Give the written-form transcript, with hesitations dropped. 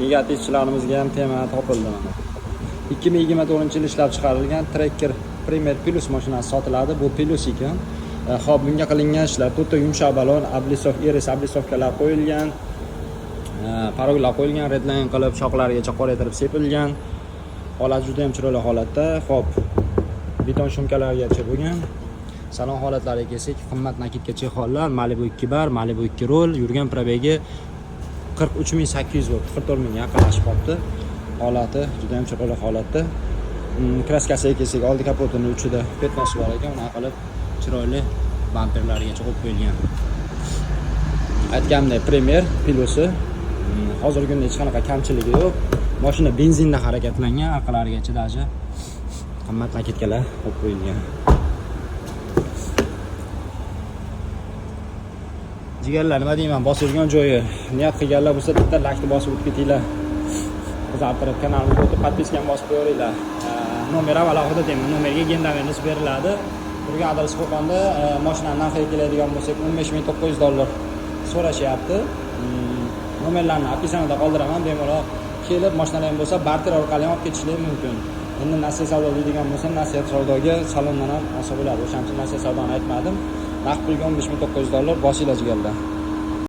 negativchilarimizga ham tema topildi mana. 2024-yil ishlab chiqarilgan Tracker Premier Plus mashinasi sotiladi. Bu Plus ekan. Xo'p, bunga qilingan ishlar: to'rtta yumshoq balon, iris ablisovkalar qo'yilgan, paroglar qo'yilgan, redline qilib shoxlarigacha qoraytirib sepilgan. Holat juda ham chiroyli holatda. Xo'p, beton shumkalargacha bo'lgan. Salon holatlariga kelsak, qimmat nakidga chexollar, Malibu 2 bar, Malibu 2 rol, yurgan probegi 43800 volt, 44 ming yaqinlashib qolibdi. Holati juda ham chiroyli holatda. Kraskasiga kelsak, oldi kapotining uchida petnosi bor ekan, uni qilib chiroyli bamperlargacha qo'yib qo'yilgan. Aytganimdek, Premier Plus'i hozirgi kunda hech qanaqa kamchiligi yo'q. Mashina benzinda harakatlangan, aqlarigacha daji qimmat nakidkalar qo'yib qo'yilgan. Jigarlar, nima deyman, bosilgan joyi niyat qilganlar bo'lsa, bitta laykni bosib o'tib ketinglar. Kuzattirib kanalimizga o'tib podpiskani bosib qo'yinglar. Nomer alohida deyman, nomerga gendamerimiz beriladi. Turgan adres Qo'qonda, mashinaning narxiga keladigan bo'lsak, $15900 so'rashyapti. Nomerlarni opisyonida qoldiraman, bemalol kelib mashinalar bo'lsa barter orqali olib ketishingiz mumkin. Endi nasiya savdo deydigan bo'lsa, nasiya savdoga salondan ham olsa bo'ladi. O'shaning uchun nasiya savdoni aytmadim. Naqd pulga $15900 bosinglar jigarlar.